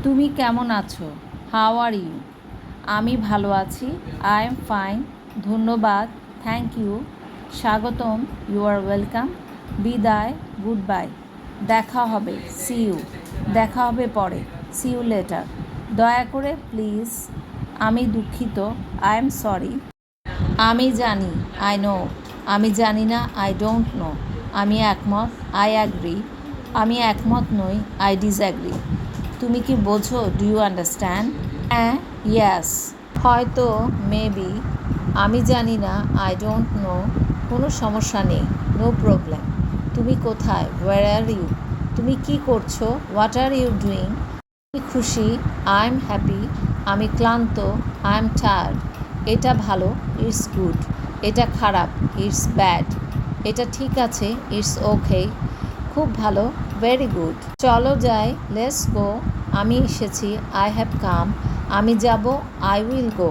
তুমি কেমন আছো? How are you? আমি ভালো আছি। I am fine. ধন্যবাদ। Thank you. স্বাগতম। You are welcome. বিদায়। Goodbye. দেখা হবে। See you. দেখা হবে পরে। See you later. দয়া করে প্লিজ। আমি দুঃখিত। I am sorry. আমি জানি। I know. আমি জানি না। I don't know. আমি একমত। I agree. আমি একমত নই। I disagree. তুমি কি বোঝো? Do you understand? হ্যাঁ, ইয়াস। হয়তো, মেবি। আমি জানি না। I don't know. কোনো সমস্যা নেই। No problem. তুমি কোথায়? Where are you? তুমি কি করছো? What are you doing? আমি খুশি। I am happy. আমি ক্লান্ত। I am tired. এটা ভালো। It's good. এটা খারাপ। It's bad. এটা ঠিক আছে। It's okay. খুব ভালো। Very good. চলো যাই। Let's go. আমি এসেছি। I have come. আমি যাব। I will go.